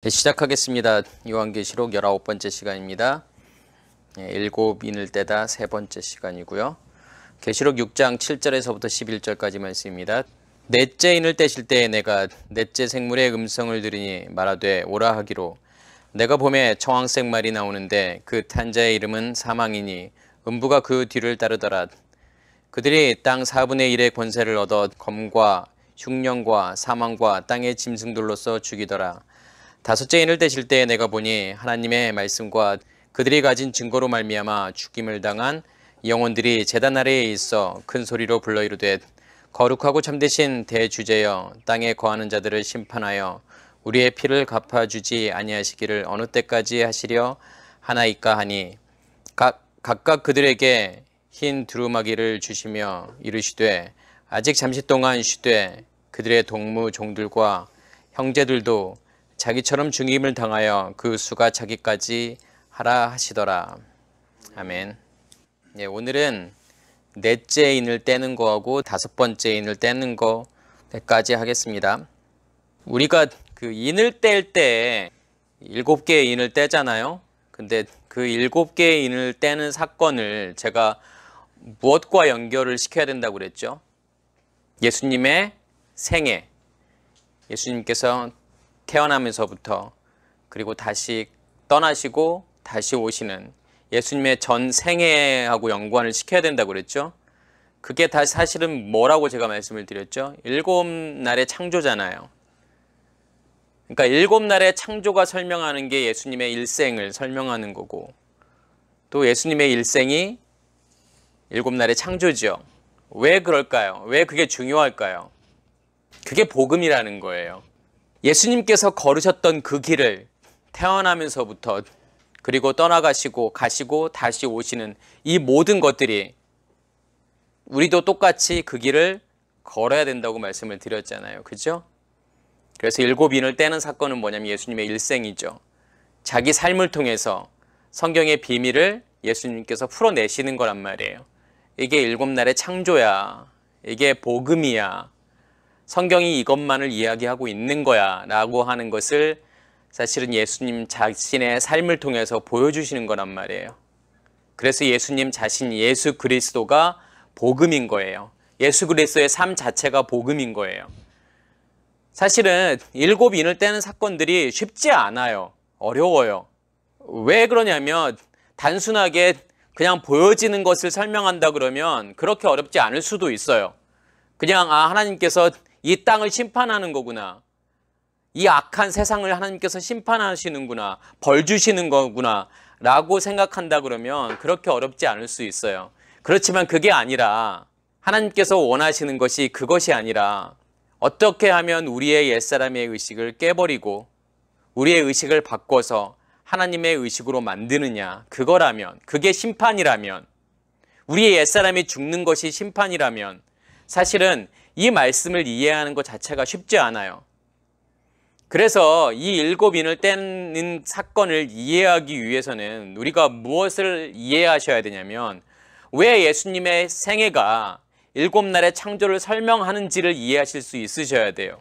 네, 시작하겠습니다. 요한계시록 19번째 시간입니다. 일곱 인을 떼다 세 번째 시간이고요. 계시록 6장 7절에서부터 11절까지 말씀입니다. 넷째 인을 떼실 때에 내가 넷째 생물의 음성을 들으니 말하되 오라 하기로 내가 보매 청황색 말이 나오는데 그 탄 자의 이름은 사망이니 음부가 그 뒤를 따르더라. 그들이 땅 4분의 1의 권세를 얻어 검과 흉령과 사망과 땅의 짐승들로서 죽이더라. 다섯째 인을 떼실 때에 내가 보니 하나님의 말씀과 그들이 가진 증거로 말미암아 죽임을 당한 영혼들이 제단 아래에 있어 큰 소리로 불러 이르되 거룩하고 참되신 대주제여 땅에 거하는 자들을 심판하여 우리의 피를 갚아주지 아니하시기를 어느 때까지 하시려 하나이까 하니 각각 그들에게 흰 두루마기를 주시며 이르시되 아직 잠시 동안 쉬되 그들의 동무 종들과 형제들도 자기처럼 죽임을 당하여 그 수가 차기까지 하라 하시더라. 아멘. 예, 오늘은 넷째 인을 떼는 거하고 다섯 번째 인을 떼는 거까지 하겠습니다. 우리가 그 인을 뗄 때 7개의 인을 떼잖아요. 근데 그 7개의 인을 떼는 사건을 제가 무엇과 연결을 시켜야 된다고 그랬죠? 예수님의 생애. 예수님께서 태어나면서부터 그리고 다시 떠나시고 다시 오시는 예수님의 전 생애하고 연관을 시켜야 된다고 그랬죠. 그게 다 사실은 뭐라고 제가 말씀을 드렸죠. 7날의 창조잖아요. 그러니까 7날의 창조가 설명하는 게 예수님의 일생을 설명하는 거고 또 예수님의 일생이 7날의 창조죠. 왜 그럴까요? 왜 그게 중요할까요? 그게 복음이라는 거예요. 예수님께서 걸으셨던 그 길을 태어나면서부터 그리고 떠나가시고 가시고 다시 오시는 이 모든 것들이 우리도 똑같이 그 길을 걸어야 된다고 말씀을 드렸잖아요. 그죠? 그래서 7인을 떼는 사건은 뭐냐면 예수님의 일생이죠. 자기 삶을 통해서 성경의 비밀을 예수님께서 풀어내시는 거란 말이에요. 이게 7날의 창조야. 이게 복음이야. 성경이 이것만을 이야기하고 있는 거야 라고 하는 것을 사실은 예수님 자신의 삶을 통해서 보여주시는 거란 말이에요. 그래서 예수님 자신 예수 그리스도가 복음인 거예요. 예수 그리스도의 삶 자체가 복음인 거예요. 사실은 7인을 떼는 사건들이 쉽지 않아요. 어려워요. 왜 그러냐면 단순하게 그냥 보여지는 것을 설명한다 그러면 그렇게 어렵지 않을 수도 있어요. 그냥 하나님께서 이 땅을 심판하는 거구나. 이 악한 세상을 하나님께서 심판하시는구나. 벌 주시는 거구나. 라고 생각한다 그러면 그렇게 어렵지 않을 수 있어요. 그렇지만 그게 아니라 하나님께서 원하시는 것이 그것이 아니라 어떻게 하면 우리의 옛사람의 의식을 깨버리고 우리의 의식을 바꿔서 하나님의 의식으로 만드느냐. 그거라면, 그게 심판이라면, 우리의 옛사람이 죽는 것이 심판이라면 사실은 이 말씀을 이해하는 것 자체가 쉽지 않아요. 그래서 이 7인을 떼는 사건을 이해하기 위해서는 우리가 무엇을 이해하셔야 되냐면 왜 예수님의 생애가 7날의 창조를 설명하는지를 이해하실 수 있으셔야 돼요.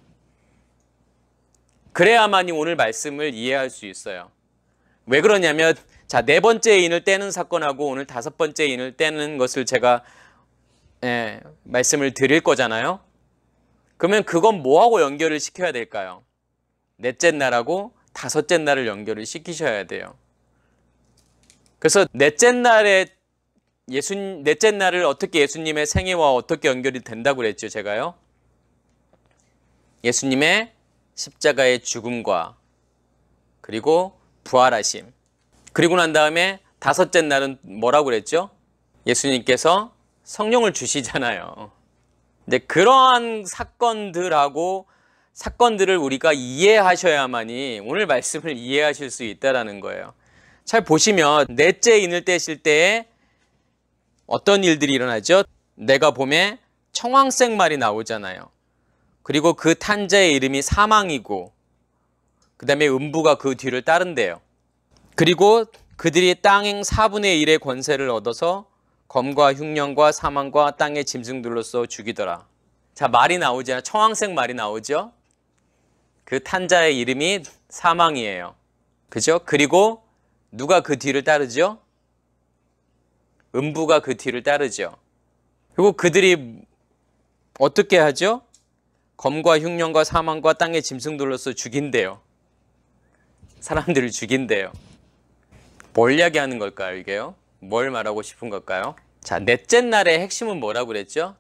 그래야만이 오늘 말씀을 이해할 수 있어요. 왜 그러냐면 자, 4번째 인을 떼는 사건하고 오늘 5번째 인을 떼는 것을 제가 말씀을 드릴 거잖아요. 그러면 그건 뭐하고 연결을 시켜야 될까요? 넷째 날하고 다섯째 날을 연결을 시키셔야 돼요. 그래서 넷째 날을 어떻게 예수님의 생애와 어떻게 연결이 된다고 그랬죠, 제가요? 예수님의 십자가의 죽음과 그리고 부활하심. 그리고 난 다음에 다섯째 날은 뭐라고 그랬죠? 예수님께서 성령을 주시잖아요. 근데 그러한 사건들을 우리가 이해하셔야만이 오늘 말씀을 이해하실 수 있다는 거예요. 잘 보시면 넷째 인을 떼실 때에 어떤 일들이 일어나죠? 내가 봄에 청황색 말이 나오잖아요. 그리고 그 탄 자의 이름이 사망이고 그 다음에 음부가 그 뒤를 따른대요. 그리고 그들이 땅 4분의 1의 권세를 얻어서 검과 흉령과 사망과 땅의 짐승들로서 죽이더라. 자, 말이 나오잖아요. 청황색 말이 나오죠. 그 탄 자의 이름이 사망이에요. 그죠? 그리고 누가 그 뒤를 따르죠? 음부가 그 뒤를 따르죠. 그리고 그들이 어떻게 하죠? 검과 흉년과 사망과 땅의 짐승들로서 죽인대요. 사람들을 죽인대요. 뭘 이야기하는 걸까요, 이게요? 뭘 말하고 싶은 걸까요? 자, 넷째 날의 핵심은 뭐라고 그랬죠?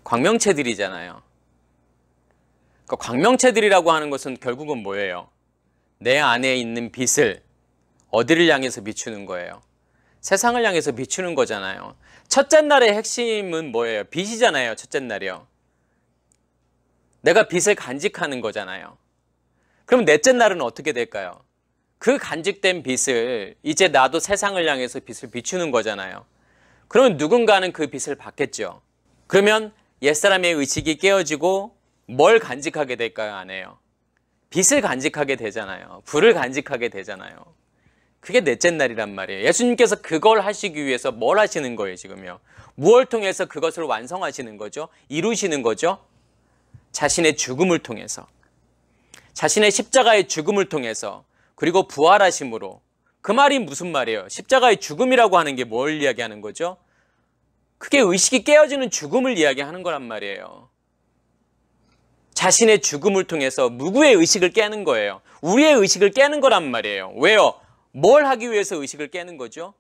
광명체들이잖아요. 그러니까 광명체들이라고 하는 것은 결국은 뭐예요? 내 안에 있는 빛을 어디를 향해서 비추는 거예요? 세상을 향해서 비추는 거잖아요. 첫째 날의 핵심은 뭐예요? 빛이잖아요. 첫째 날이요. 내가 빛을 간직하는 거잖아요. 그럼 넷째 날은 어떻게 될까요? 그 간직된 빛을 이제 나도 세상을 향해서 빛을 비추는 거잖아요. 그러면 누군가는 그 빛을 받겠죠. 그러면 옛사람의 의식이 깨어지고 뭘 간직하게 될까요? 안 해요. 빛을 간직하게 되잖아요. 불을 간직하게 되잖아요. 그게 넷째 날이란 말이에요. 예수님께서 그걸 하시기 위해서 뭘 하시는 거예요, 지금요? 무엇을 통해서 그것을 완성하시는 거죠? 이루시는 거죠? 자신의 죽음을 통해서, 자신의 십자가의 죽음을 통해서, 그리고 부활하심으로. 그 말이 무슨 말이에요? 십자가의 죽음이라고 하는 게 뭘 이야기하는 거죠? 그게 의식이 깨어지는 죽음을 이야기하는 거란 말이에요. 자신의 죽음을 통해서 누구의 의식을 깨는 거예요? 우리의 의식을 깨는 거란 말이에요. 왜요? 뭘 하기 위해서 의식을 깨는 거죠?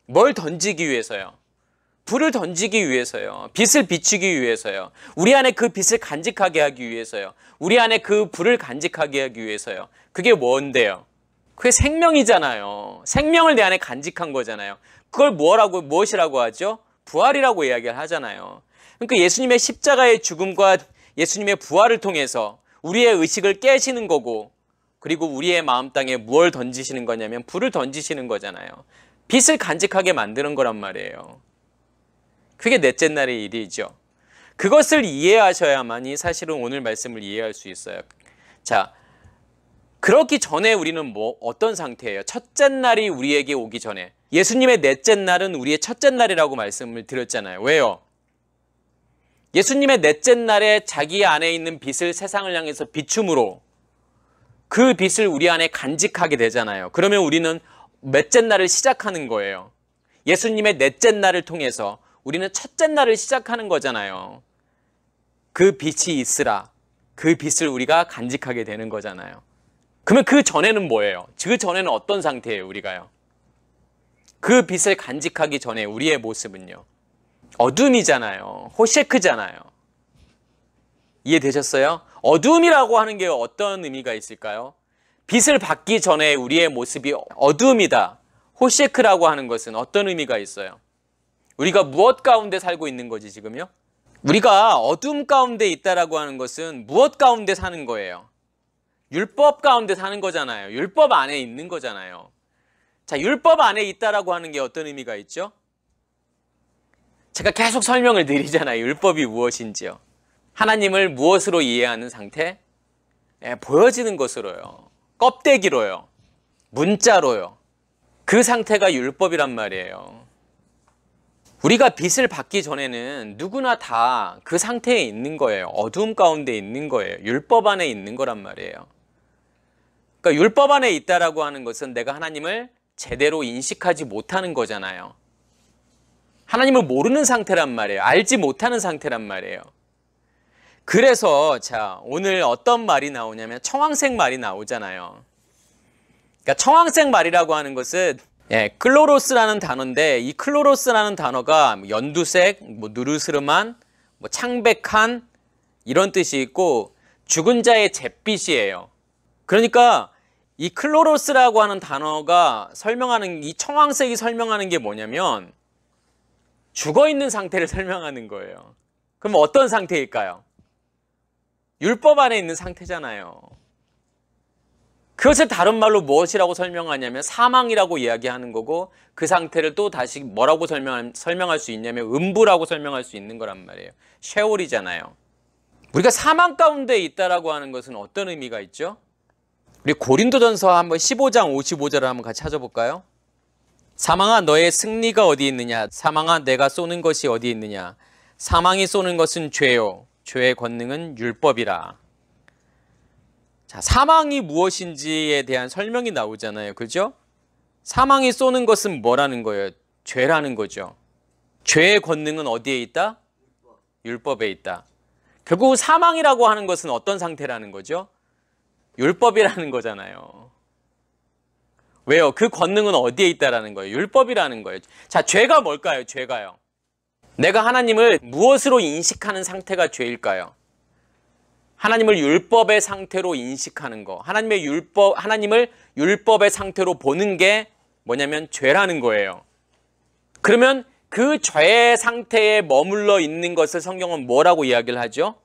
뭘 던지기 위해서요? 불을 던지기 위해서요. 빛을 비추기 위해서요. 우리 안에 그 빛을 간직하게 하기 위해서요. 우리 안에 그 불을 간직하게 하기 위해서요. 그게 뭔데요? 그게 생명이잖아요. 생명을 내 안에 간직한 거잖아요. 그걸 무엇이라고 하죠? 부활이라고 이야기를 하잖아요. 그러니까 예수님의 십자가의 죽음과 예수님의 부활을 통해서 우리의 의식을 깨시는 거고, 그리고 우리의 마음 땅에 무엇을 던지시는 거냐면 불을 던지시는 거잖아요. 빛을 간직하게 만드는 거란 말이에요. 그게 넷째 날의 일이죠. 그것을 이해하셔야만이 사실은 오늘 말씀을 이해할 수 있어요. 자, 그렇기 전에 우리는 어떤 상태예요? 첫째 날이 우리에게 오기 전에. 예수님의 넷째 날은 우리의 첫째 날이라고 말씀을 드렸잖아요. 왜요? 예수님의 넷째 날에 자기 안에 있는 빛을 세상을 향해서 비춤으로 그 빛을 우리 안에 간직하게 되잖아요. 그러면 우리는 넷째 날을 시작하는 거예요. 예수님의 넷째 날을 통해서 우리는 첫째 날을 시작하는 거잖아요. 그 빛이 있으라. 그 빛을 우리가 간직하게 되는 거잖아요. 그러면 그 전에는 뭐예요? 그 전에는 어떤 상태예요, 우리가요? 그 빛을 간직하기 전에 우리의 모습은요? 어둠이잖아요. 호셰크잖아요. 이해되셨어요? 어둠이라고 하는 게 어떤 의미가 있을까요? 빛을 받기 전에 우리의 모습이 어둠이다. 호셰크라고 하는 것은 어떤 의미가 있어요? 우리가 무엇 가운데 살고 있는 거지 지금요? 우리가 어둠 가운데 있다라고 하는 것은 무엇 가운데 사는 거예요? 율법 가운데 사는 거잖아요. 율법 안에 있는 거잖아요. 자, 율법 안에 있다라고 하는 게 어떤 의미가 있죠? 제가 계속 설명을 드리잖아요. 율법이 무엇인지요. 하나님을 무엇으로 이해하는 상태? 보여지는 것으로요. 껍데기로요. 문자로요. 그 상태가 율법이란 말이에요. 우리가 빛을 받기 전에는 누구나 다 그 상태에 있는 거예요. 어두움 가운데 있는 거예요. 율법 안에 있는 거란 말이에요. 그러니까 율법 안에 있다라고 하는 것은 내가 하나님을 제대로 인식하지 못하는 거잖아요. 하나님을 모르는 상태란 말이에요. 알지 못하는 상태란 말이에요. 그래서 자, 오늘 어떤 말이 나오냐면 청황색 말이 나오잖아요. 그러니까 청황색 말이라고 하는 것은 클로로스라는 단어인데, 이 클로로스라는 단어가 연두색, 누르스름한, 창백한 이런 뜻이 있고 죽은 자의 잿빛이에요. 그러니까 이 클로로스라고 하는 단어가 설명하는, 이 청황색이 설명하는 게 뭐냐면 죽어있는 상태를 설명하는 거예요. 그럼 어떤 상태일까요? 율법 안에 있는 상태잖아요. 그것을 다른 말로 무엇이라고 설명하냐면 사망이라고 이야기하는 거고, 그 상태를 또 다시 뭐라고 설명할 수 있냐면 음부라고 설명할 수 있는 거란 말이에요. 셰올이잖아요. 우리가 사망 가운데 있다라고 하는 것은 어떤 의미가 있죠? 우리 고린도전서 한번 15장 55절을 한번 같이 찾아볼까요? 사망아 너의 승리가 어디 있느냐? 사망아 내가 쏘는 것이 어디 있느냐? 사망이 쏘는 것은 죄요. 죄의 권능은 율법이라. 자, 사망이 무엇인지에 대한 설명이 나오잖아요. 그죠? 사망이 쏘는 것은 뭐라는 거예요? 죄라는 거죠. 죄의 권능은 어디에 있다? 율법에 있다. 결국 사망이라고 하는 것은 어떤 상태라는 거죠? 율법이라는 거잖아요. 왜요? 그 권능은 어디에 있다라는 거예요? 율법이라는 거예요. 자, 죄가 뭘까요? 죄가요. 내가 하나님을 무엇으로 인식하는 상태가 죄일까요? 하나님을 율법의 상태로 인식하는 거. 하나님을 율법의 상태로 보는 게 뭐냐면 죄라는 거예요. 그러면 그 죄의 상태에 머물러 있는 것을 성경은 뭐라고 이야기를 하죠?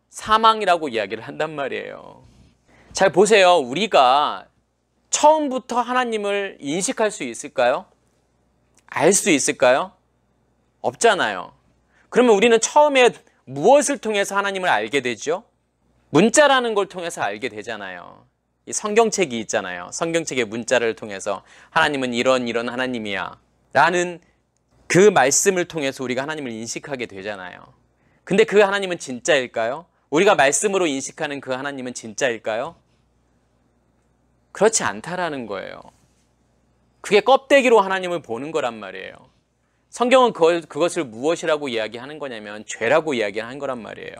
사망이라고 이야기를 한단 말이에요. 잘 보세요. 우리가 처음부터 하나님을 인식할 수 있을까요? 알 수 있을까요? 없잖아요. 그러면 우리는 처음에 무엇을 통해서 하나님을 알게 되죠? 문자라는 걸 통해서 알게 되잖아요. 이 성경책이 있잖아요. 성경책의 문자를 통해서 하나님은 이런 하나님이야 라는 그 말씀을 통해서 우리가 하나님을 인식하게 되잖아요. 근데 그 하나님은 진짜일까요? 우리가 말씀으로 인식하는 그 하나님은 진짜일까요? 그렇지 않다라는 거예요. 그게 껍데기로 하나님을 보는 거란 말이에요. 성경은 그것을 무엇이라고 이야기하는 거냐면 죄라고 이야기하는 거란 말이에요.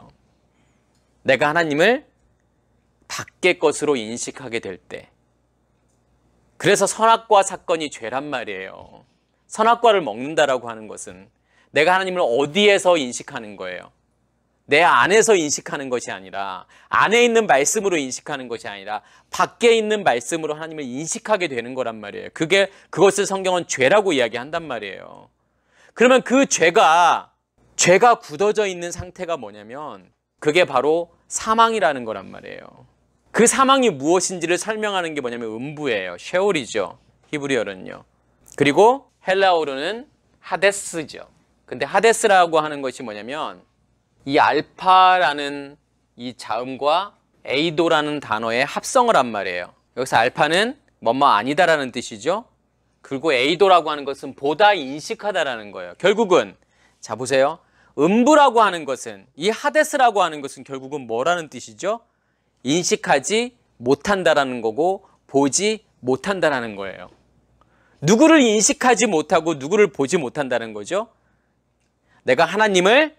내가 하나님을 밖의 것으로 인식하게 될 때. 그래서 선악과 사건이 죄란 말이에요. 선악과를 먹는다라고 하는 것은 내가 하나님을 어디에서 인식하는 거예요? 내 안에서 인식하는 것이 아니라, 안에 있는 말씀으로 인식하는 것이 아니라 밖에 있는 말씀으로 하나님을 인식하게 되는 거란 말이에요. 그것을 성경은 죄라고 이야기한단 말이에요. 그러면 그 죄가 굳어져 있는 상태가 뭐냐면 그게 바로 사망이라는 거란 말이에요. 그 사망이 무엇인지를 설명하는 게 뭐냐면 음부예요. 셰올이죠. 히브리어는요. 그리고 헬라어로는 하데스죠. 근데 하데스라고 하는 것이 뭐냐면 이 알파라는 이 자음과 에이도라는 단어의 합성을 한 말이에요. 여기서 알파는 뭐뭐 아니다라는 뜻이죠. 그리고 에이도라고 하는 것은 보다 인식하다라는 거예요. 결국은 자 보세요. 음부라고 하는 것은, 이 하데스라고 하는 것은 결국은 뭐라는 뜻이죠? 인식하지 못한다라는 거고 보지 못한다라는 거예요. 누구를 인식하지 못하고 누구를 보지 못한다는 거죠? 내가 하나님을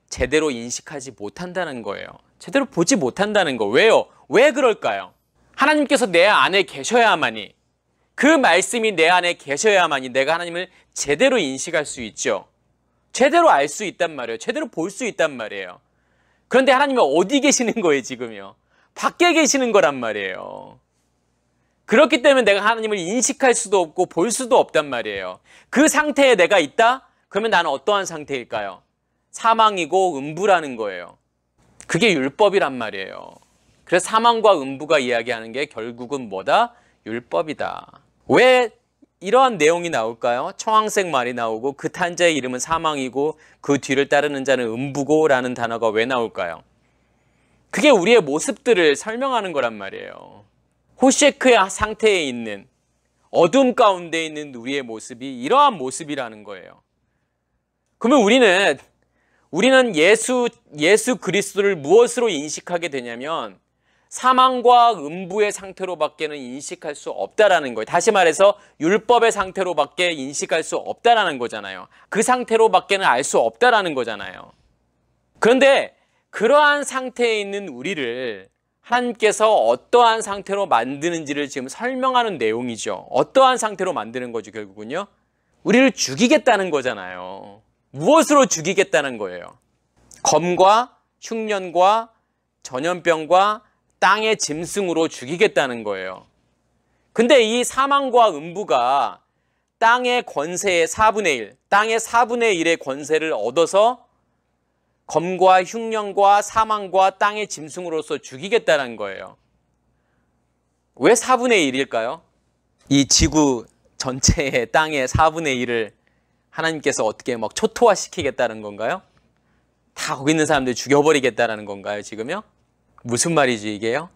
제대로 인식하지 못한다는 거예요. 제대로 보지 못한다는 거. 왜요? 왜 그럴까요? 하나님께서 내 안에 계셔야만이, 그 말씀이 내 안에 계셔야만이 내가 하나님을 제대로 인식할 수 있죠. 제대로 알 수 있단 말이에요. 제대로 볼 수 있단 말이에요. 그런데 하나님은 어디 계시는 거예요, 지금요? 밖에 계시는 거란 말이에요. 그렇기 때문에 내가 하나님을 인식할 수도 없고 볼 수도 없단 말이에요. 그 상태에 내가 있다? 그러면 나는 어떠한 상태일까요? 사망이고 음부라는 거예요. 그게 율법이란 말이에요. 그래서 사망과 음부가 이야기하는 게 결국은 뭐다? 율법이다. 왜 이러한 내용이 나올까요? 청황색 말이 나오고 그 탄자의 이름은 사망이고 그 뒤를 따르는 자는 음부고 라는 단어가 왜 나올까요? 그게 우리의 모습들을 설명하는 거란 말이에요. 호셰크의 상태에 있는, 어둠 가운데 있는 우리의 모습이 이러한 모습이라는 거예요. 그러면 우리는 예수 그리스도를 무엇으로 인식하게 되냐면 사망과 음부의 상태로밖에는 인식할 수 없다라는 거예요. 다시 말해서 율법의 상태로밖에 인식할 수 없다라는 거잖아요. 그 상태로밖에는 알 수 없다라는 거잖아요. 그런데 그러한 상태에 있는 우리를 하나님께서 어떠한 상태로 만드는지를 지금 설명하는 내용이죠. 어떠한 상태로 만드는 거죠, 결국은요? 우리를 죽이겠다는 거잖아요. 무엇으로 죽이겠다는 거예요? 검과 흉년과 전염병과 땅의 짐승으로 죽이겠다는 거예요. 근데 이 사망과 음부가 땅의 권세의 4분의 1, 땅의 4분의 1의 권세를 얻어서 검과 흉년과 사망과 땅의 짐승으로서 죽이겠다는 거예요. 왜 4분의 1일까요? 이 지구 전체의 땅의 4분의 1을 하나님께서 어떻게 막 초토화시키겠다는 건가요? 다 거기 있는 사람들 죽여버리겠다는 건가요, 지금요? 무슨 말이지 이게요?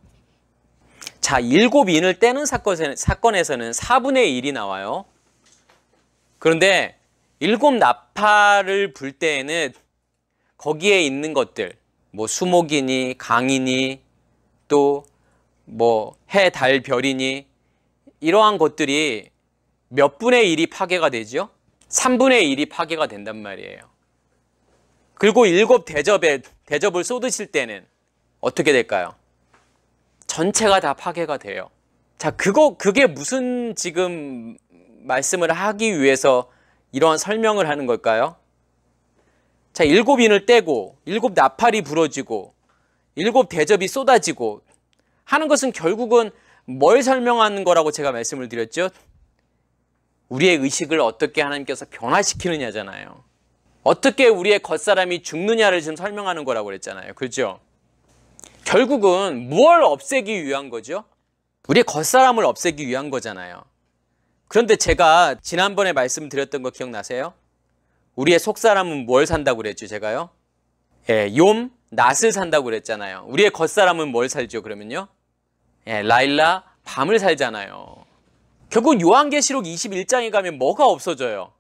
자, 7인을 떼는 사건에서는 4분의 1이 나와요. 그런데 7나팔을 불 때에는 거기에 있는 것들, 뭐 수목이니 강이니 또 뭐 해, 달, 별이니 이러한 것들이 몇 분의 1이 파괴가 되죠? 3분의 1이 파괴가 된단 말이에요. 그리고 7 대접을 쏟으실 때는 어떻게 될까요? 전체가 다 파괴가 돼요. 자, 그게 무슨 지금 말씀을 하기 위해서 이러한 설명을 하는 걸까요? 자, 7인을 떼고 7 나팔이 부러지고 7 대접이 쏟아지고 하는 것은 결국은 뭘 설명하는 거라고 제가 말씀을 드렸죠? 우리의 의식을 어떻게 하나님께서 변화시키느냐잖아요. 어떻게 우리의 겉사람이 죽느냐를 지금 설명하는 거라고 그랬잖아요. 그렇죠? 결국은 무엇을 없애기 위한 거죠? 우리의 겉사람을 없애기 위한 거잖아요. 그런데 제가 지난번에 말씀드렸던 거 기억나세요? 우리의 속사람은 뭘 산다고 그랬죠, 제가요? 예, 욤, 낫을 산다고 그랬잖아요. 우리의 겉사람은 뭘 살죠, 그러면요? 예, 라일라, 밤을 살잖아요. 결국 요한계시록 21장에 가면 뭐가 없어져요?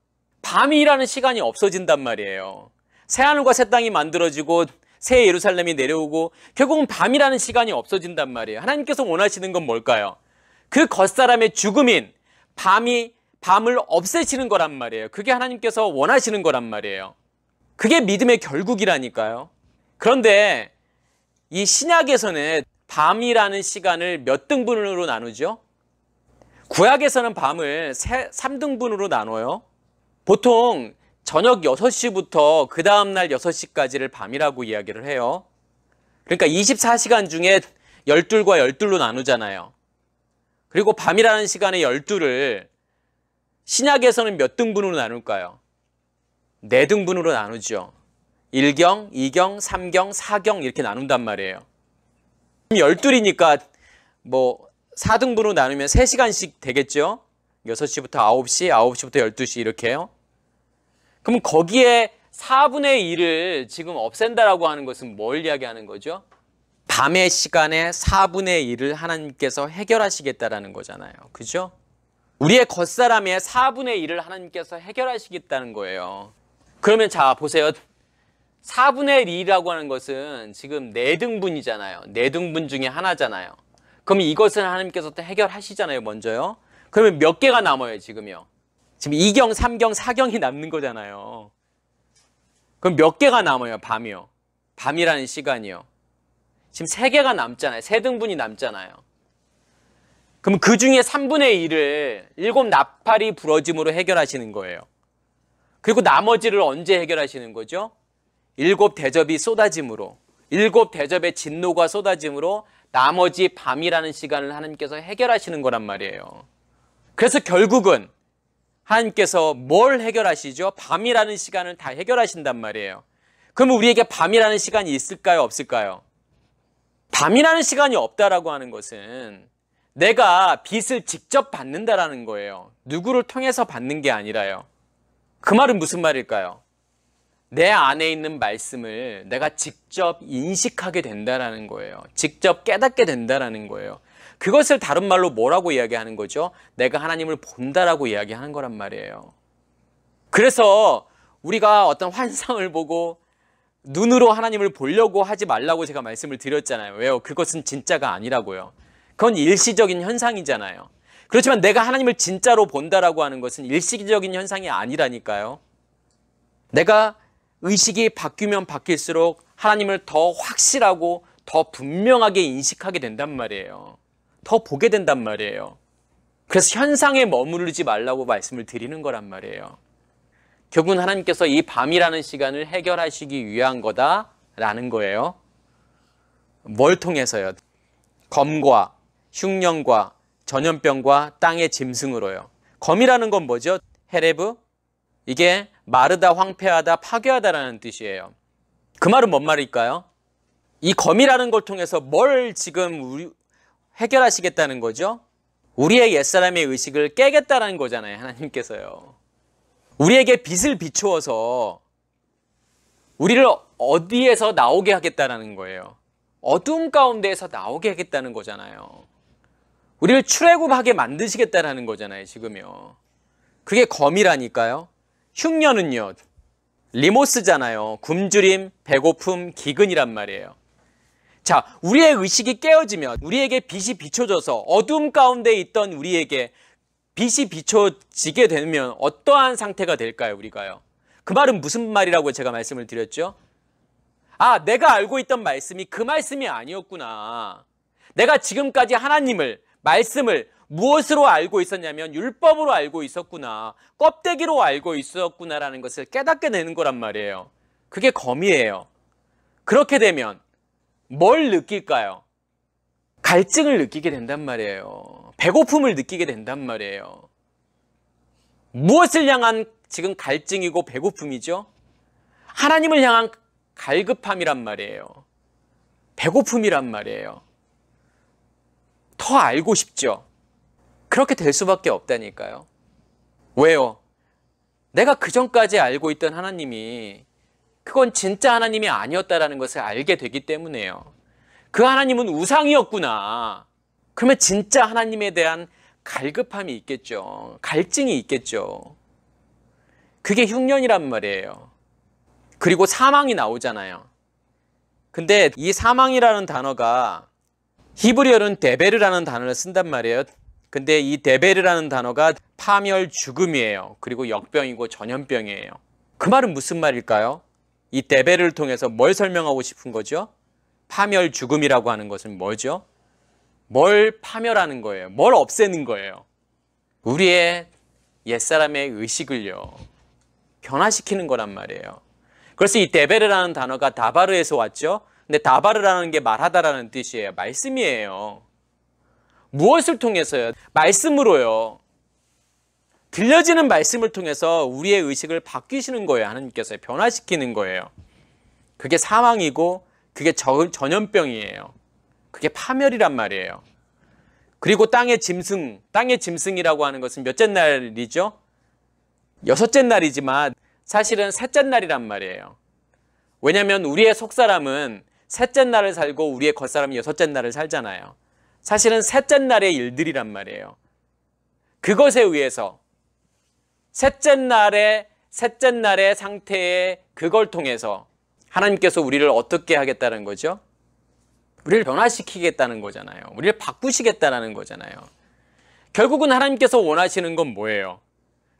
밤이라는 시간이 없어진단 말이에요. 새하늘과 새 땅이 만들어지고 새 예루살렘이 내려오고 결국은 밤이라는 시간이 없어진단 말이에요. 하나님께서 원하시는 건 뭘까요? 그 겉사람의 죽음인 밤을 없애시는 거란 말이에요. 그게 하나님께서 원하시는 거란 말이에요. 그게 믿음의 결국이라니까요. 그런데 이 신약에서는 밤이라는 시간을 몇 등분으로 나누죠? 구약에서는 밤을 3등분으로 나눠요. 보통 저녁 6시부터 그 다음날 6시까지를 밤이라고 이야기를 해요. 그러니까 24시간 중에 12과 12로 나누잖아요. 그리고 밤이라는 시간의 12를 신약에서는 몇 등분으로 나눌까요? 4등분으로 나누죠. 1경, 2경, 3경, 4경 이렇게 나눈단 말이에요. 12이니까 뭐 4등분으로 나누면 3시간씩 되겠죠? 6시부터 9시, 9시부터 12시 이렇게요. 그럼 거기에 4분의 1을 지금 없앤다라고 하는 것은 뭘 이야기하는 거죠? 밤의 시간에 4분의 1을 하나님께서 해결하시겠다라는 거잖아요. 그죠? 우리의 겉사람의 4분의 1을 하나님께서 해결하시겠다는 거예요. 그러면 자, 보세요. 4분의 1이라고 하는 것은 지금 4등분이잖아요. 4등분 중에 하나잖아요. 그럼 이것을 하나님께서 또 해결하시잖아요, 먼저요. 그러면 몇 개가 남아요, 지금요? 지금 2경, 3경, 4경이 남는 거잖아요. 그럼 몇 개가 남아요, 밤이요? 밤이라는 시간이요. 지금 3개가 남잖아요. 3등분이 남잖아요. 그럼 그 중에 3분의 1을 7 나팔이 부러짐으로 해결하시는 거예요. 그리고 나머지를 언제 해결하시는 거죠? 7 대접이 쏟아짐으로, 7 대접의 진노가 쏟아짐으로 나머지 밤이라는 시간을 하나님께서 해결하시는 거란 말이에요. 그래서 결국은 하나님께서 뭘 해결하시죠? 밤이라는 시간을 다 해결하신단 말이에요. 그럼 우리에게 밤이라는 시간이 있을까요? 없을까요? 밤이라는 시간이 없다라고 하는 것은 내가 빚을 직접 받는다라는 거예요. 누구를 통해서 받는 게 아니라요. 그 말은 무슨 말일까요? 내 안에 있는 말씀을 내가 직접 인식하게 된다라는 거예요. 직접 깨닫게 된다라는 거예요. 그것을 다른 말로 뭐라고 이야기하는 거죠? 내가 하나님을 본다라고 이야기하는 거란 말이에요. 그래서 우리가 어떤 환상을 보고 눈으로 하나님을 보려고 하지 말라고 제가 말씀을 드렸잖아요. 왜요? 그것은 진짜가 아니라고요. 그건 일시적인 현상이잖아요. 그렇지만 내가 하나님을 진짜로 본다라고 하는 것은 일시적인 현상이 아니라니까요. 내가 의식이 바뀌면 바뀔수록 하나님을 더 확실하고 더 분명하게 인식하게 된단 말이에요. 더 보게 된단 말이에요. 그래서 현상에 머무르지 말라고 말씀을 드리는 거란 말이에요. 결국은 하나님께서 이 밤이라는 시간을 해결하시기 위한 거다라는 거예요. 뭘 통해서요? 검과 흉년과 전염병과 땅의 짐승으로요. 검이라는 건 뭐죠? 헤레브? 이게 마르다, 황폐하다, 파괴하다라는 뜻이에요. 그 말은 뭔 말일까요? 이 검이라는 걸 통해서 뭘 지금 해결하시겠다는 거죠? 우리의 옛사람의 의식을 깨겠다는 거잖아요, 하나님께서요. 우리에게 빛을 비추어서 우리를 어디에서 나오게 하겠다는 거예요. 어두움 가운데에서 나오게 하겠다는 거잖아요. 우리를 출애굽하게 만드시겠다는 거잖아요, 지금요. 그게 검이라니까요. 흉년은요, 리모스잖아요. 굶주림, 배고픔, 기근이란 말이에요. 자, 우리의 의식이 깨어지면 우리에게 빛이 비춰져서 어둠 가운데 있던 우리에게 빛이 비춰지게 되면 어떠한 상태가 될까요, 우리가요? 그 말은 무슨 말이라고 제가 말씀을 드렸죠? 아, 내가 알고 있던 말씀이 그 말씀이 아니었구나. 내가 지금까지 하나님을, 말씀을 무엇으로 알고 있었냐면 율법으로 알고 있었구나. 껍데기로 알고 있었구나라는 것을 깨닫게 되는 거란 말이에요. 그게 검이에요. 그렇게 되면 뭘 느낄까요? 갈증을 느끼게 된단 말이에요. 배고픔을 느끼게 된단 말이에요. 무엇을 향한 지금 갈증이고 배고픔이죠? 하나님을 향한 갈급함이란 말이에요. 배고픔이란 말이에요. 더 알고 싶죠? 그렇게 될 수밖에 없다니까요. 왜요? 내가 그전까지 알고 있던 하나님이 그건 진짜 하나님이 아니었다라는 것을 알게 되기 때문에요. 그 하나님은 우상이었구나. 그러면 진짜 하나님에 대한 갈급함이 있겠죠. 갈증이 있겠죠. 그게 흉년이란 말이에요. 그리고 사망이 나오잖아요. 근데 이 사망이라는 단어가 히브리어는 데베르라는 단어를 쓴단 말이에요. 근데 이 데베르라는 단어가 파멸, 죽음이에요. 그리고 역병이고 전염병이에요. 그 말은 무슨 말일까요? 이 데베르를 통해서 뭘 설명하고 싶은 거죠? 파멸, 죽음이라고 하는 것은 뭐죠? 뭘 파멸하는 거예요? 뭘 없애는 거예요? 우리의 옛사람의 의식을요, 변화시키는 거란 말이에요. 그래서 이 데베르라는 단어가 다바르에서 왔죠. 근데 다바르라는 게 말하다라는 뜻이에요. 말씀이에요. 무엇을 통해서요? 말씀으로요. 들려지는 말씀을 통해서 우리의 의식을 바뀌시는 거예요. 하나님께서 변화시키는 거예요. 그게 사망이고 그게 전염병이에요. 그게 파멸이란 말이에요. 그리고 땅의 짐승이라고 하는 것은 몇째 날이죠? 6째 날이지만 사실은 셋째 날이란 말이에요. 왜냐하면 우리의 속사람은 셋째 날을 살고 우리의 겉사람은 6째 날을 살잖아요. 사실은 셋째 날의 일들이란 말이에요. 그것에 의해서 셋째 날의 상태에 그걸 통해서 하나님께서 우리를 어떻게 하겠다는 거죠? 우리를 변화시키겠다는 거잖아요. 우리를 바꾸시겠다는 거잖아요. 결국은 하나님께서 원하시는 건 뭐예요?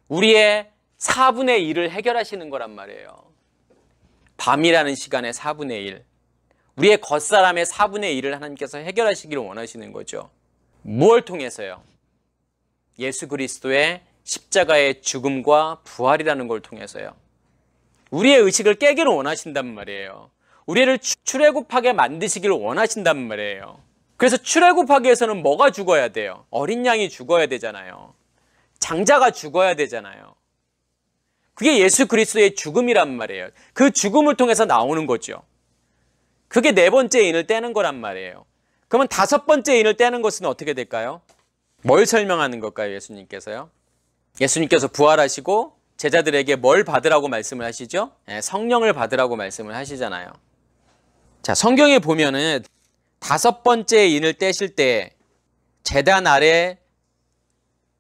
우리의 4분의 1을 해결하시는 거란 말이에요. 밤이라는 시간의 4분의 1. 우리의 겉사람의 4분의 1을 하나님께서 해결하시기를 원하시는 거죠. 무엇을 통해서요? 예수 그리스도의 십자가의 죽음과 부활이라는 걸 통해서요. 우리의 의식을 깨기를 원하신단 말이에요. 우리를 출애굽하게 만드시기를 원하신단 말이에요. 그래서 출애굽하기에서는 뭐가 죽어야 돼요? 어린 양이 죽어야 되잖아요. 장자가 죽어야 되잖아요. 그게 예수 그리스도의 죽음이란 말이에요. 그 죽음을 통해서 나오는 거죠. 그게 4번째 인을 떼는 거란 말이에요. 그러면 5번째 인을 떼는 것은 어떻게 될까요? 뭘 설명하는 걸까요, 예수님께서요? 예수님께서 부활하시고 제자들에게 뭘 받으라고 말씀을 하시죠? 성령을 받으라고 말씀을 하시잖아요. 자, 성경에 보면은 5번째 인을 떼실 때 제단 아래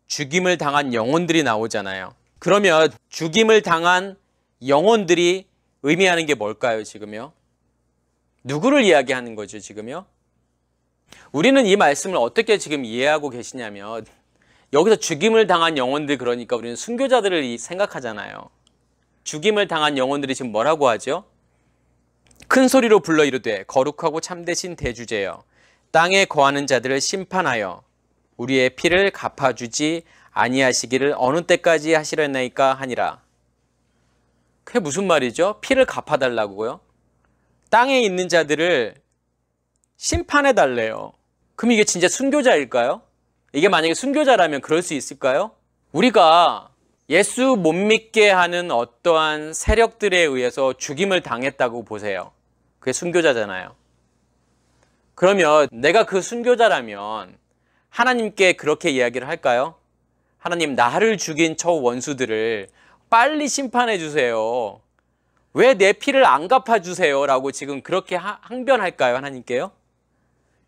죽임을 당한 영혼들이 나오잖아요. 그러면 죽임을 당한 영혼들이 의미하는 게 뭘까요, 지금요? 누구를 이야기하는 거죠, 지금요? 우리는 이 말씀을 어떻게 지금 이해하고 계시냐면 여기서 죽임을 당한 영혼들, 그러니까 우리는 순교자들을 생각하잖아요. 죽임을 당한 영혼들이 지금 뭐라고 하죠? 큰 소리로 불러 이르되 거룩하고 참되신 대주제여, 땅에 거하는 자들을 심판하여 우리의 피를 갚아주지 아니하시기를 어느 때까지 하시려나이까 하니라. 그게 무슨 말이죠? 피를 갚아달라고요? 땅에 있는 자들을 심판해달래요. 그럼 이게 진짜 순교자일까요? 이게 만약에 순교자라면 그럴 수 있을까요? 우리가 예수 못 믿게 하는 어떠한 세력들에 의해서 죽임을 당했다고 보세요. 그게 순교자잖아요. 그러면 내가 그 순교자라면 하나님께 그렇게 이야기를 할까요? 하나님, 나를 죽인 저 원수들을 빨리 심판해 주세요. 왜 내 피를 안 갚아주세요? 라고 지금 그렇게 항변할까요? 하나님께요?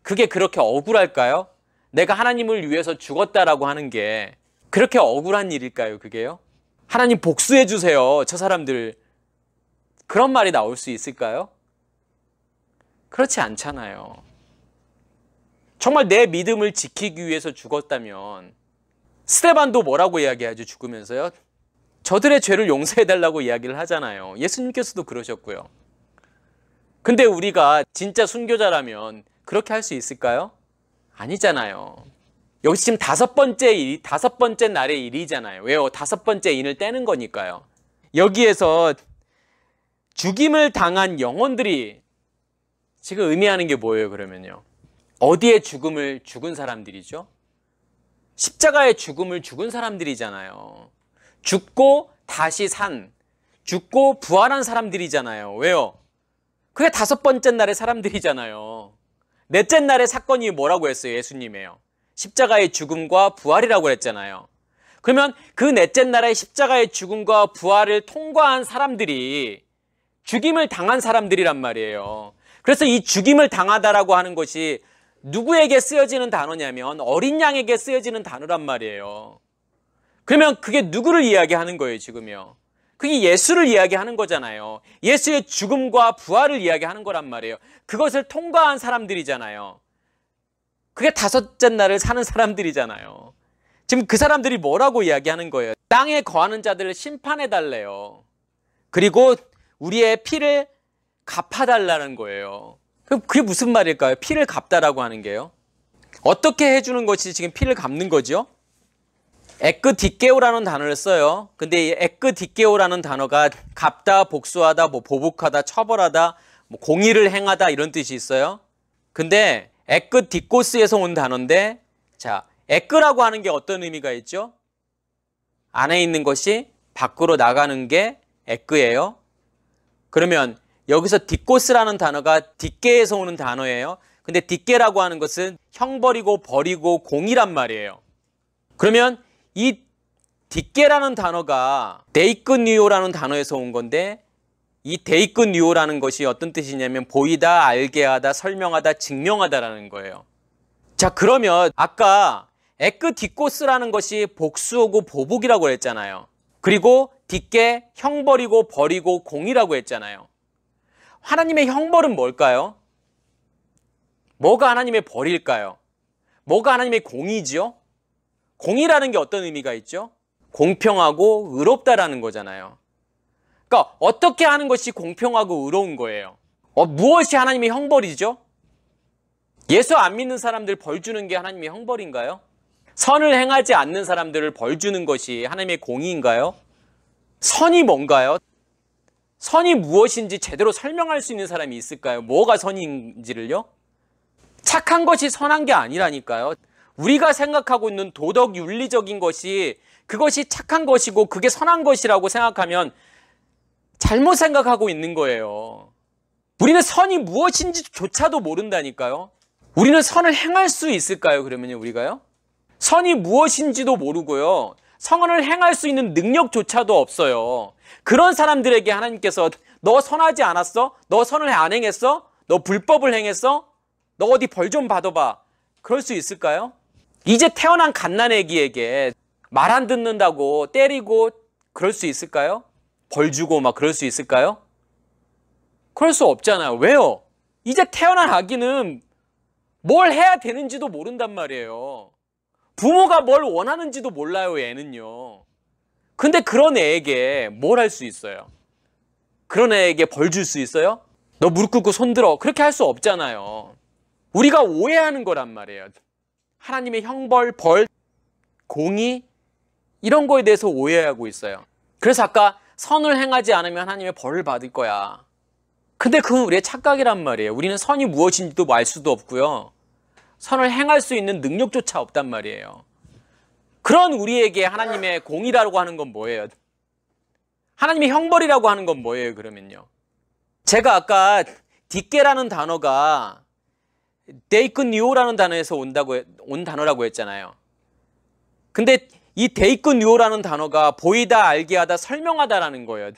그게 그렇게 억울할까요? 내가 하나님을 위해서 죽었다라고 하는 게 그렇게 억울한 일일까요? 그게요? 하나님 복수해 주세요. 저 사람들. 그런 말이 나올 수 있을까요? 그렇지 않잖아요. 정말 내 믿음을 지키기 위해서 죽었다면 스데반도 뭐라고 이야기하죠? 죽으면서요. 저들의 죄를 용서해달라고 이야기를 하잖아요. 예수님께서도 그러셨고요. 근데 우리가 진짜 순교자라면 그렇게 할 수 있을까요? 아니잖아요. 여기 지금 다섯 번째 날의 일이잖아요. 왜요? 다섯 번째 인을 떼는 거니까요. 여기에서 죽임을 당한 영혼들이 지금 의미하는 게 뭐예요, 그러면요? 어디에 죽은 사람들이죠? 십자가의 죽음을 죽은 사람들이잖아요. 죽고 다시 죽고 부활한 사람들이잖아요. 왜요? 그게 다섯 번째 날의 사람들이잖아요. 넷째 날의 사건이 뭐라고 했어요? 예수님이에요. 십자가의 죽음과 부활이라고 했잖아요. 그러면 그 넷째 날의 십자가의 죽음과 부활을 통과한 사람들이 죽임을 당한 사람들이란 말이에요. 그래서 이 죽임을 당하다라고 하는 것이 누구에게 쓰여지는 단어냐면 어린 양에게 쓰여지는 단어란 말이에요. 그러면 그게 누구를 이야기하는 거예요, 지금요? 그게 예수를 이야기하는 거잖아요. 예수의 죽음과 부활을 이야기하는 거란 말이에요. 그것을 통과한 사람들이잖아요. 그게 다섯째 날을 사는 사람들이잖아요. 지금 그 사람들이 뭐라고 이야기하는 거예요? 땅에 거하는 자들을 심판해 달래요. 그리고 우리의 피를 갚아달라는 거예요. 그게 무슨 말일까요? 피를 갚다라고 하는 게요. 어떻게 해주는 것이 지금 피를 갚는 거죠? 에크디케오라는 단어를 써요. 근데 이 에크디케오라는 단어가 갚다, 복수하다, 보복하다, 처벌하다, 공의를 행하다 이런 뜻이 있어요. 근데 에크디코스에서 온 단어인데, 자, 에크라고 하는 게 어떤 의미가 있죠? 안에 있는 것이 밖으로 나가는 게 에크예요. 그러면 여기서 디코스라는 단어가 딕게에서 오는 단어예요. 근데 딕게라고 하는 것은 형벌이고 벌이고 공이란 말이에요. 그러면 이 딕게라는 단어가 데이크니오라는 단어에서 온 건데, 이 데이크니오라는 것이 어떤 뜻이냐면 보이다, 알게 하다, 설명하다, 증명하다라는 거예요. 자, 그러면 아까 에크디코스라는 것이 복수하고 보복이라고 했잖아요. 그리고 딕게 형벌이고 벌이고 공이라고 했잖아요. 하나님의 형벌은 뭘까요? 뭐가 하나님의 벌일까요? 뭐가 하나님의 공이지요? 공이라는 게 어떤 의미가 있죠? 공평하고 의롭다라는 거잖아요. 그러니까 어떻게 하는 것이 공평하고 의로운 거예요? 무엇이 하나님의 형벌이죠? 예수 안 믿는 사람들 벌 주는 게 하나님의 형벌인가요? 선을 행하지 않는 사람들을 벌 주는 것이 하나님의 공의인가요? 선이 뭔가요? 선이 무엇인지 제대로 설명할 수 있는 사람이 있을까요? 뭐가 선인지를요? 착한 것이 선한 게 아니라니까요. 우리가 생각하고 있는 도덕 윤리적인 것이 그것이 착한 것이고 그게 선한 것이라고 생각하면 잘못 생각하고 있는 거예요. 우리는 선이 무엇인지조차도 모른다니까요. 우리는 선을 행할 수 있을까요? 그러면요, 우리가요? 선이 무엇인지도 모르고요. 선을 행할 수 있는 능력조차도 없어요. 그런 사람들에게 하나님께서 너 선하지 않았어? 너 선을 안 행했어? 너 불법을 행했어? 너 어디 벌 좀 받아봐. 그럴 수 있을까요? 이제 태어난 갓난아기에게 말 안 듣는다고 때리고 그럴 수 있을까요? 벌 주고 막 그럴 수 있을까요? 그럴 수 없잖아요. 왜요? 이제 태어난 아기는 뭘 해야 되는지도 모른단 말이에요. 부모가 뭘 원하는지도 몰라요, 애는요. 근데 그런 애에게 뭘 할 수 있어요? 그런 애에게 벌 줄 수 있어요? 너 무릎 꿇고 손 들어. 그렇게 할 수 없잖아요. 우리가 오해하는 거란 말이에요. 하나님의 형벌, 벌, 공의 이런 거에 대해서 오해하고 있어요. 그래서 아까 선을 행하지 않으면 하나님의 벌을 받을 거야. 근데 그건 우리의 착각이란 말이에요. 우리는 선이 무엇인지도 알 수도 없고요. 선을 행할 수 있는 능력조차 없단 말이에요. 그런 우리에게 하나님의 공의라고 하는 건 뭐예요? 하나님의 형벌이라고 하는 건 뭐예요, 그러면요? 제가 아까 딕게라는 단어가 데이크니오라는 단어에서 온 단어라고 했잖아요. 근데 이 데이크니오라는 단어가 보이다, 알게 하다, 설명하다라는 거예요.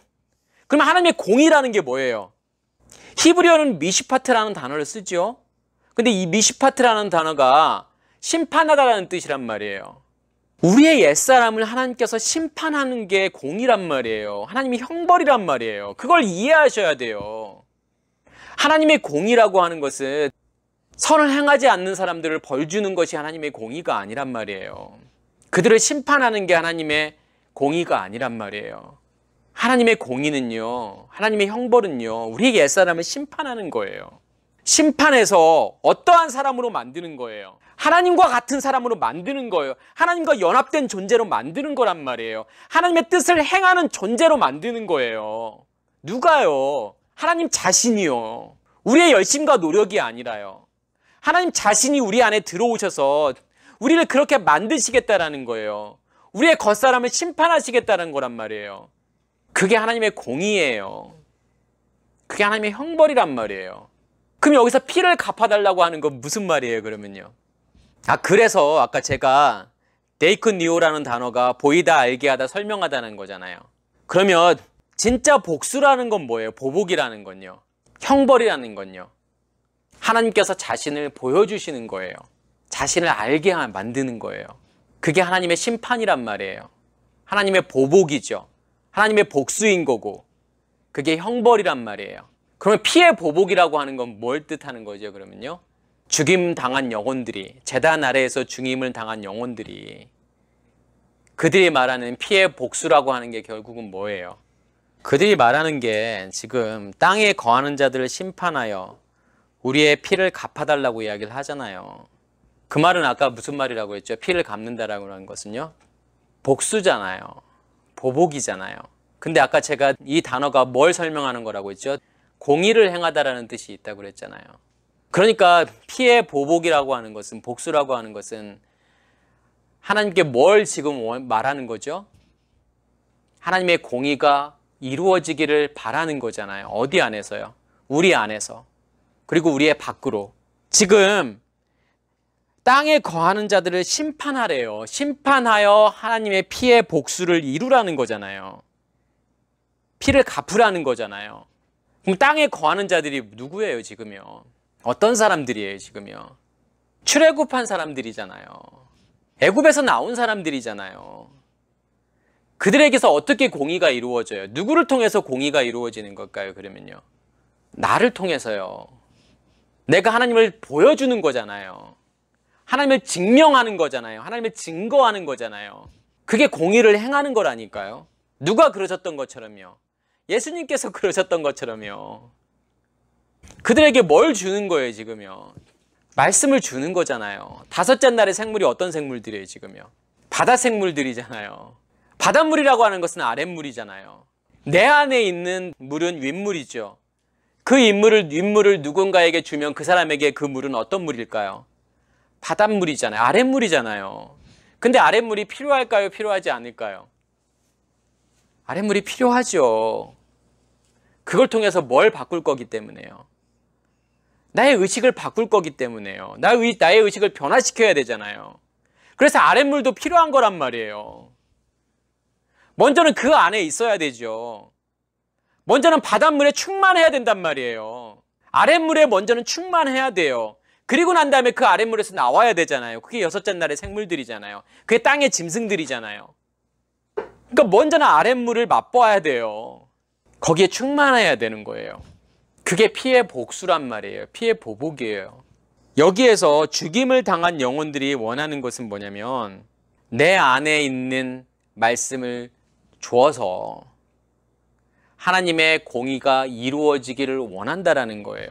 그러면 하나님의 공의라는 게 뭐예요? 히브리어는 미시파트라는 단어를 쓰죠. 근데 이 미시파트라는 단어가 심판하다라는 뜻이란 말이에요. 우리의 옛사람을 하나님께서 심판하는 게 공의란 말이에요. 하나님이 형벌이란 말이에요. 그걸 이해하셔야 돼요. 하나님의 공의라고 하는 것은 선을 행하지 않는 사람들을 벌 주는 것이 하나님의 공의가 아니란 말이에요. 그들을 심판하는 게 하나님의 공의가 아니란 말이에요. 하나님의 공의는요, 하나님의 형벌은요, 우리 옛사람을 심판하는 거예요. 심판해서 어떠한 사람으로 만드는 거예요. 하나님과 같은 사람으로 만드는 거예요. 하나님과 연합된 존재로 만드는 거란 말이에요. 하나님의 뜻을 행하는 존재로 만드는 거예요. 누가요? 하나님 자신이요. 우리의 열심과 노력이 아니라요. 하나님 자신이 우리 안에 들어오셔서 우리를 그렇게 만드시겠다라는 거예요. 우리의 겉사람을 심판하시겠다는 거란 말이에요. 그게 하나님의 공의예요. 그게 하나님의 형벌이란 말이에요. 그럼 여기서 피를 갚아달라고 하는 건 무슨 말이에요, 그러면요? 그래서 아까 제가 데이크니오라는 단어가 보이다, 알게 하다, 설명하다는 거잖아요. 그러면 진짜 복수라는 건 뭐예요? 보복이라는 건요. 형벌이라는 건요. 하나님께서 자신을 보여주시는 거예요. 자신을 알게 만드는 거예요. 그게 하나님의 심판이란 말이에요. 하나님의 보복이죠. 하나님의 복수인 거고, 그게 형벌이란 말이에요. 그러면 피의 보복이라고 하는 건 뭘 뜻하는 거죠, 그러면요? 죽임 당한 영혼들이, 제단 아래에서 죽임을 당한 영혼들이, 그들이 말하는 피의 복수라고 하는 게 결국은 뭐예요? 그들이 말하는 게 지금 땅에 거하는 자들을 심판하여 우리의 피를 갚아달라고 이야기를 하잖아요. 그 말은 아까 무슨 말이라고 했죠? 피를 갚는다라고 하는 것은요, 복수잖아요. 보복이잖아요. 근데 아까 제가 이 단어가 뭘 설명하는 거라고 했죠? 공의를 행하다라는 뜻이 있다고 그랬잖아요. 그러니까 피의 보복이라고 하는 것은, 복수라고 하는 것은 하나님께 뭘 지금 말하는 거죠? 하나님의 공의가 이루어지기를 바라는 거잖아요. 어디 안에서요? 우리 안에서. 그리고 우리의 밖으로. 지금 땅에 거하는 자들을 심판하래요. 심판하여 하나님의 피의 복수를 이루라는 거잖아요. 피를 갚으라는 거잖아요. 그럼 땅에 거하는 자들이 누구예요, 지금요? 어떤 사람들이에요, 지금요? 출애굽한 사람들이잖아요. 애굽에서 나온 사람들이잖아요. 그들에게서 어떻게 공의가 이루어져요? 누구를 통해서 공의가 이루어지는 걸까요, 그러면요? 나를 통해서요. 내가 하나님을 보여주는 거잖아요. 하나님을 증명하는 거잖아요. 하나님을 증거하는 거잖아요. 그게 공의를 행하는 거라니까요. 누가 그러셨던 것처럼요. 예수님께서 그러셨던 것처럼요. 그들에게 뭘 주는 거예요, 지금요? 말씀을 주는 거잖아요. 다섯째 날의 생물이 어떤 생물들이에요, 지금요? 바다 생물들이잖아요. 바닷물이라고 하는 것은 아랫물이잖아요. 내 안에 있는 물은 윗물이죠. 그 윗물을 누군가에게 주면 그 사람에게 그 물은 어떤 물일까요? 바닷물이잖아요. 아랫물이잖아요. 근데 아랫물이 필요할까요? 필요하지 않을까요? 아랫물이 필요하죠. 그걸 통해서 뭘 바꿀 거기 때문에요. 나의 의식을 바꿀 거기 때문에요. 나의 의식을 변화시켜야 되잖아요. 그래서 아랫물도 필요한 거란 말이에요. 먼저는 그 안에 있어야 되죠. 먼저는 바닷물에 충만해야 된단 말이에요. 아랫물에 먼저는 충만해야 돼요. 그리고 난 다음에 그 아랫물에서 나와야 되잖아요. 그게 여섯째 날의 생물들이잖아요. 그게 땅의 짐승들이잖아요. 그러니까 먼저는 아랫물을 맛봐야 돼요. 거기에 충만해야 되는 거예요. 그게 피의 복수란 말이에요. 피의 보복이에요. 여기에서 죽임을 당한 영혼들이 원하는 것은 뭐냐면 내 안에 있는 말씀을 주어서 하나님의 공의가 이루어지기를 원한다라는 거예요.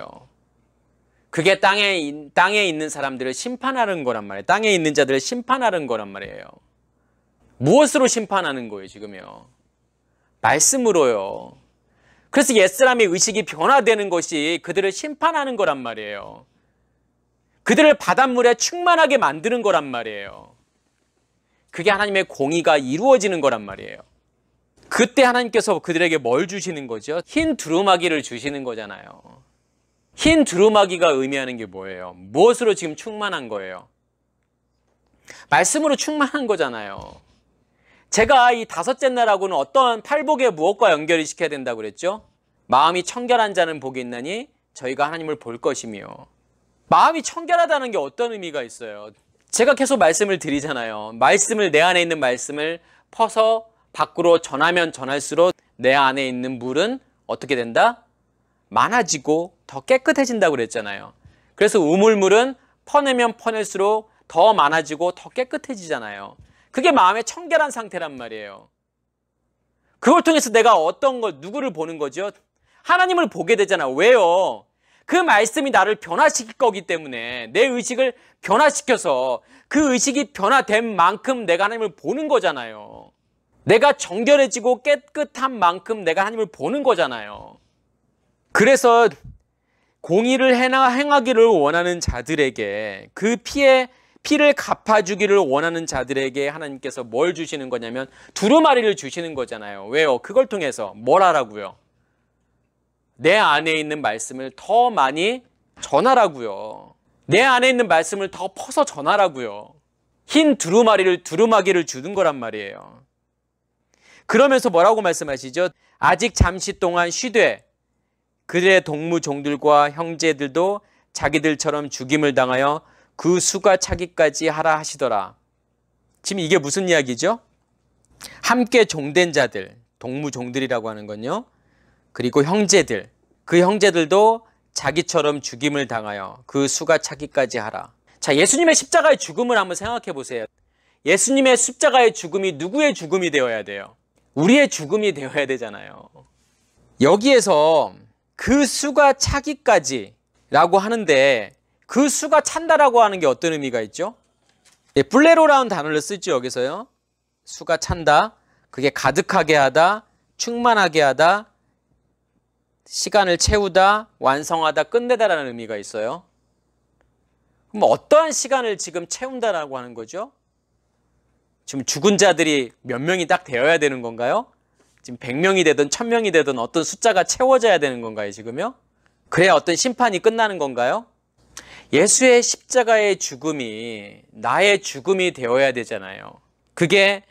그게 땅에 있는 사람들을 심판하는 거란 말이에요. 땅에 있는 자들을 심판하는 거란 말이에요. 무엇으로 심판하는 거예요, 지금요? 말씀으로요. 그래서 옛사람의 의식이 변화되는 것이 그들을 심판하는 거란 말이에요. 그들을 바닷물에 충만하게 만드는 거란 말이에요. 그게 하나님의 공의가 이루어지는 거란 말이에요. 그때 하나님께서 그들에게 뭘 주시는 거죠? 흰 두루마기를 주시는 거잖아요. 흰 두루마기가 의미하는 게 뭐예요? 무엇으로 지금 충만한 거예요? 말씀으로 충만한 거잖아요. 제가 이 다섯째 날하고는 어떤 팔복의 무엇과 연결을 시켜야 된다고 그랬죠? 마음이 청결한 자는 복이 있나니 저희가 하나님을 볼 것이며. 마음이 청결하다는 게 어떤 의미가 있어요? 제가 계속 말씀을 드리잖아요. 내 안에 있는 말씀을 퍼서 밖으로 전하면 전할수록 내 안에 있는 물은 어떻게 된다? 많아지고 더 깨끗해진다고 그랬잖아요. 그래서 우물물은 퍼내면 퍼낼수록 더 많아지고 더 깨끗해지잖아요. 그게 마음의 청결한 상태란 말이에요. 그걸 통해서 내가 어떤 걸, 누구를 보는 거죠? 하나님을 보게 되잖아. 왜요? 그 말씀이 나를 변화시킬 거기 때문에 내 의식을 변화시켜서 그 의식이 변화된 만큼 내가 하나님을 보는 거잖아요. 내가 정결해지고 깨끗한 만큼 내가 하나님을 보는 거잖아요. 그래서 공의를 행하기를 원하는 자들에게 그 피를 갚아주기를 원하는 자들에게 하나님께서 뭘 주시는 거냐면 두루마리를 주시는 거잖아요. 왜요? 그걸 통해서 뭘 하라고요? 내 안에 있는 말씀을 더 많이 전하라고요. 내 안에 있는 말씀을 더 퍼서 전하라고요. 흰 두루마기를 주는 거란 말이에요. 그러면서 뭐라고 말씀하시죠? 아직 잠시 동안 쉬되 그들의 동무 종들과 형제들도 자기들처럼 죽임을 당하여 그 수가 차기까지 하라 하시더라. 지금 이게 무슨 이야기죠? 함께 종된 자들, 동무 종들이라고 하는 건요. 그리고 형제들, 그 형제들도 자기처럼 죽임을 당하여 그 수가 차기까지 하라. 자, 예수님의 십자가의 죽음을 한번 생각해 보세요. 예수님의 십자가의 죽음이 누구의 죽음이 되어야 돼요? 우리의 죽음이 되어야 되잖아요. 여기에서 그 수가 차기까지 라고 하는데 그 수가 찬다라고 하는 게 어떤 의미가 있죠? 플레로라는 단어를 쓰죠, 여기서요. 수가 찬다. 그게 가득하게 하다, 충만하게 하다, 시간을 채우다, 완성하다, 끝내다라는 의미가 있어요. 그럼 어떠한 시간을 지금 채운다라고 하는 거죠? 지금 죽은 자들이 몇 명이 딱 되어야 되는 건가요? 지금 100명이 되든 1000명이 되든 어떤 숫자가 채워져야 되는 건가요, 지금요? 그래야 어떤 심판이 끝나는 건가요? 예수의 십자가의 죽음이 나의 죽음이 되어야 되잖아요. 그게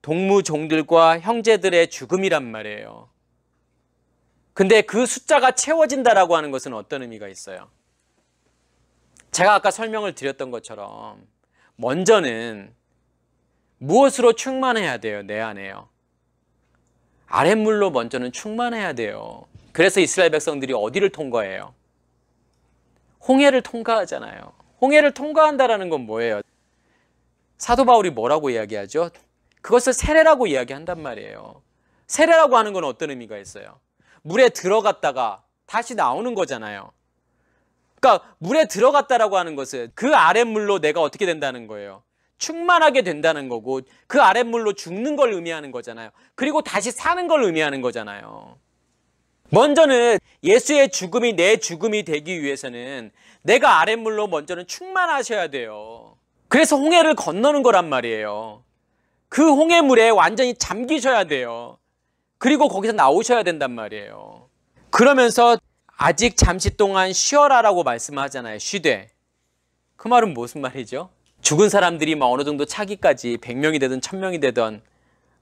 동무종들과 형제들의 죽음이란 말이에요. 근데 그 숫자가 채워진다라고 하는 것은 어떤 의미가 있어요? 제가 아까 설명을 드렸던 것처럼 먼저는 무엇으로 충만해야 돼요? 내 안에요. 아랫물로 먼저는 충만해야 돼요. 그래서 이스라엘 백성들이 어디를 통과해요? 홍해를 통과하잖아요. 홍해를 통과한다라는 건 뭐예요? 사도 바울이 뭐라고 이야기하죠? 그것을 세례라고 이야기한단 말이에요. 세례라고 하는 건 어떤 의미가 있어요? 물에 들어갔다가 다시 나오는 거잖아요. 그러니까 물에 들어갔다라고 하는 것은 그 아랫물로 내가 어떻게 된다는 거예요? 충만하게 된다는 거고 그 아랫물로 죽는 걸 의미하는 거잖아요. 그리고 다시 사는 걸 의미하는 거잖아요. 먼저는 예수의 죽음이 내 죽음이 되기 위해서는 내가 아랫물로 먼저는 충만하셔야 돼요. 그래서 홍해를 건너는 거란 말이에요. 그 홍해물에 완전히 잠기셔야 돼요. 그리고 거기서 나오셔야 된단 말이에요. 그러면서 아직 잠시 동안 쉬어라라고 말씀하잖아요. 쉬되. 그 말은 무슨 말이죠? 죽은 사람들이 막 어느 정도 차기까지 100명이 되든 1000명이 되든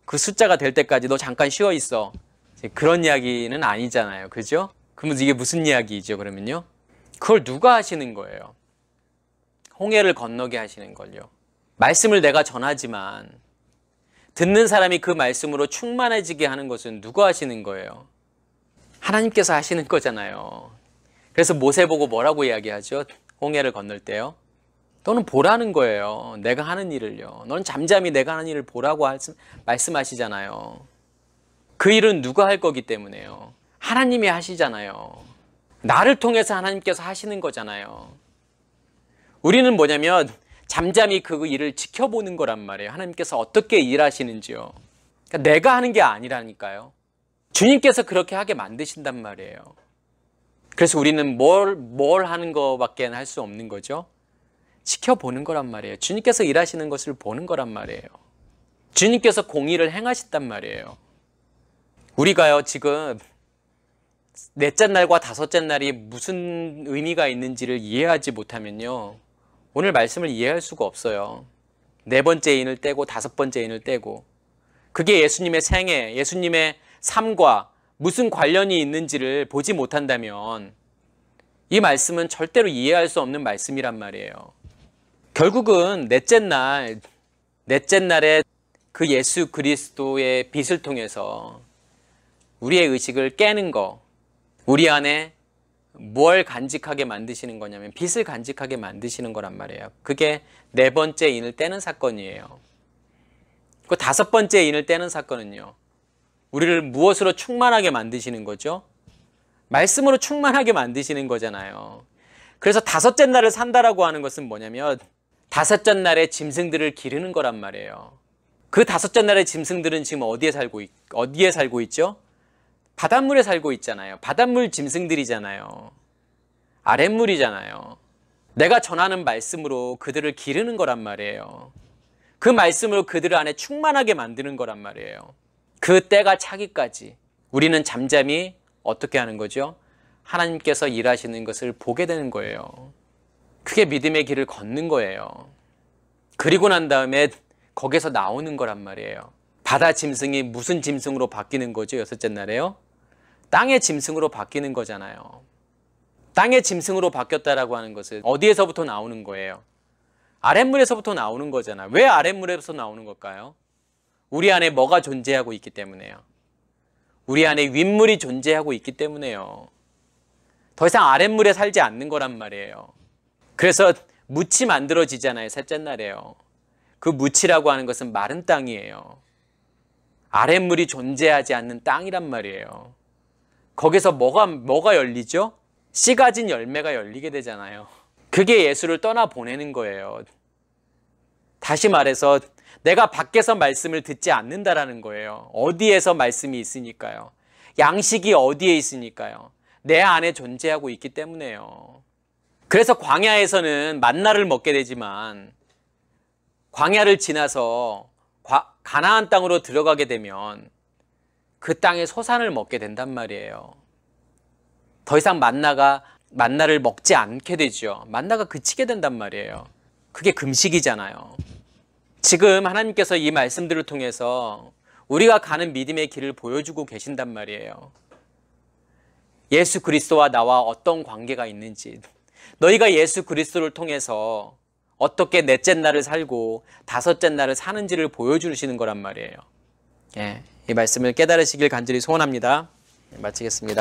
그 숫자가 될 때까지 너 잠깐 쉬어 있어. 그런 이야기는 아니잖아요. 그죠? 그러면 이게 무슨 이야기죠, 그러면요? 그걸 누가 하시는 거예요? 홍해를 건너게 하시는 걸요. 말씀을 내가 전하지만 듣는 사람이 그 말씀으로 충만해지게 하는 것은 누가 하시는 거예요? 하나님께서 하시는 거잖아요. 그래서 모세 보고 뭐라고 이야기하죠? 홍해를 건널 때요. 너는 보라는 거예요. 내가 하는 일을요. 너는 잠잠히 내가 하는 일을 보라고 말씀하시잖아요. 그 일은 누가 할 거기 때문에요. 하나님이 하시잖아요. 나를 통해서 하나님께서 하시는 거잖아요. 우리는 뭐냐면 잠잠히 그 일을 지켜보는 거란 말이에요. 하나님께서 어떻게 일하시는지요. 그러니까 내가 하는 게 아니라니까요. 주님께서 그렇게 하게 만드신단 말이에요. 그래서 우리는 뭘 하는 것밖에 할 수 없는 거죠. 지켜보는 거란 말이에요. 주님께서 일하시는 것을 보는 거란 말이에요. 주님께서 공의를 행하신단 말이에요. 우리가요 지금 넷째 날과 다섯째 날이 무슨 의미가 있는지를 이해하지 못하면요 오늘 말씀을 이해할 수가 없어요. 네 번째 인을 떼고 다섯 번째 인을 떼고 그게 예수님의 생애, 예수님의 삶과 무슨 관련이 있는지를 보지 못한다면 이 말씀은 절대로 이해할 수 없는 말씀이란 말이에요. 결국은 넷째 날에 그 예수 그리스도의 빛을 통해서 우리의 의식을 깨는 거, 우리 안에 뭘 간직하게 만드시는 거냐면 빚을 간직하게 만드시는 거란 말이에요. 그게 네 번째 인을 떼는 사건이에요. 그 다섯 번째 인을 떼는 사건은요, 우리를 무엇으로 충만하게 만드시는 거죠? 말씀으로 충만하게 만드시는 거잖아요. 그래서 다섯째 날을 산다라고 하는 것은 뭐냐면 다섯째 날에 짐승들을 기르는 거란 말이에요. 그 다섯째 날의 짐승들은 지금 어디에 살고 있죠? 바닷물에 살고 있잖아요. 바닷물 짐승들이잖아요. 아랫물이잖아요. 내가 전하는 말씀으로 그들을 기르는 거란 말이에요. 그 말씀으로 그들 안에 충만하게 만드는 거란 말이에요. 그 때가 차기까지 우리는 잠잠히 어떻게 하는 거죠? 하나님께서 일하시는 것을 보게 되는 거예요. 그게 믿음의 길을 걷는 거예요. 그리고 난 다음에 거기서 나오는 거란 말이에요. 바다 짐승이 무슨 짐승으로 바뀌는 거죠? 여섯째 날에요? 땅의 짐승으로 바뀌는 거잖아요. 땅의 짐승으로 바뀌었다라고 하는 것은 어디에서부터 나오는 거예요? 아랫물에서부터 나오는 거잖아요. 왜 아랫물에서 나오는 걸까요? 우리 안에 뭐가 존재하고 있기 때문에요. 우리 안에 윗물이 존재하고 있기 때문에요. 더 이상 아랫물에 살지 않는 거란 말이에요. 그래서 묻이 만들어지잖아요. 셋째 날에요. 그 묻이라고 하는 것은 마른 땅이에요. 아랫물이 존재하지 않는 땅이란 말이에요. 거기서 뭐가 열리죠? 씨 가진 열매가 열리게 되잖아요. 그게 예수를 떠나보내는 거예요. 다시 말해서 내가 밖에서 말씀을 듣지 않는다라는 거예요. 어디에서 말씀이 있으니까요. 양식이 어디에 있으니까요. 내 안에 존재하고 있기 때문에요. 그래서 광야에서는 만나를 먹게 되지만 광야를 지나서 가나안 땅으로 들어가게 되면 그 땅의 소산을 먹게 된단 말이에요. 더 이상 만나를 먹지 않게 되죠. 만나가 그치게 된단 말이에요. 그게 금식이잖아요. 지금 하나님께서 이 말씀들을 통해서 우리가 가는 믿음의 길을 보여주고 계신단 말이에요. 예수 그리스도와 나와 어떤 관계가 있는지, 너희가 예수 그리스도를 통해서 어떻게 넷째 날을 살고 다섯째 날을 사는지를 보여주시는 거란 말이에요. 이 말씀을 깨달으시길 간절히 소원합니다. 마치겠습니다.